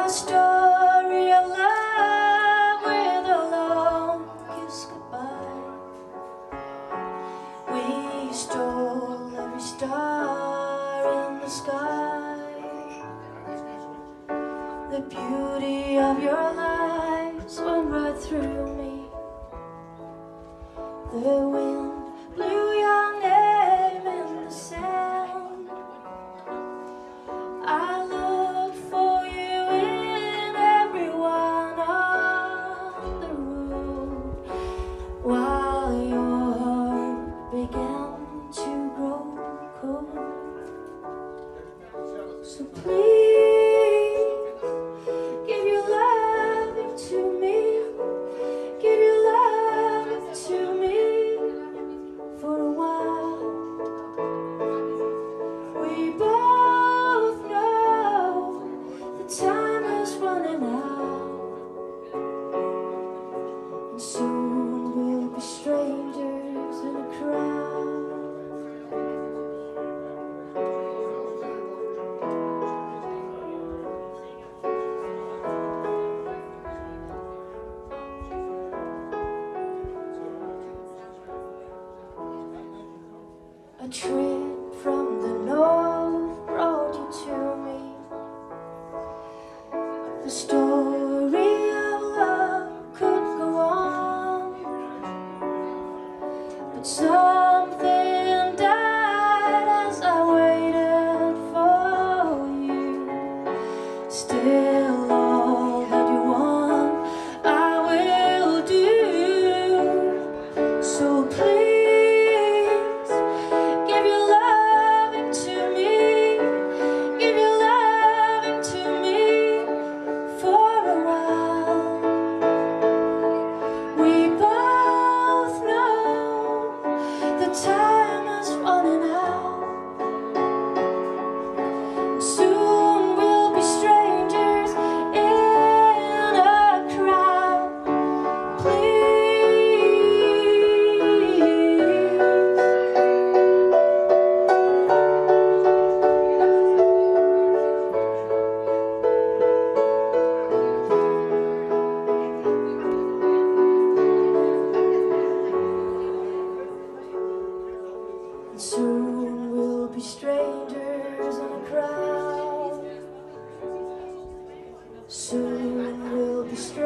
A story of love with a long kiss goodbye. We stole every star in the sky. The beauty of your lies went right through me. The wind blew your name in the sand. I looked for you in everyone on the road, while your heart began to grow cold. So please give your loving to me, give your loving to me for a while. We both know the time is running out, and soon we'll be strangers in a crowd. A trip from the north brought you to me. The story of love could go on, but something died as I waited for you. Still all that you want I will do. So please time is running out. Soon we'll be strangers in a crowd. Please soon we'll be strangers in a crowd. Soon we'll be strangers.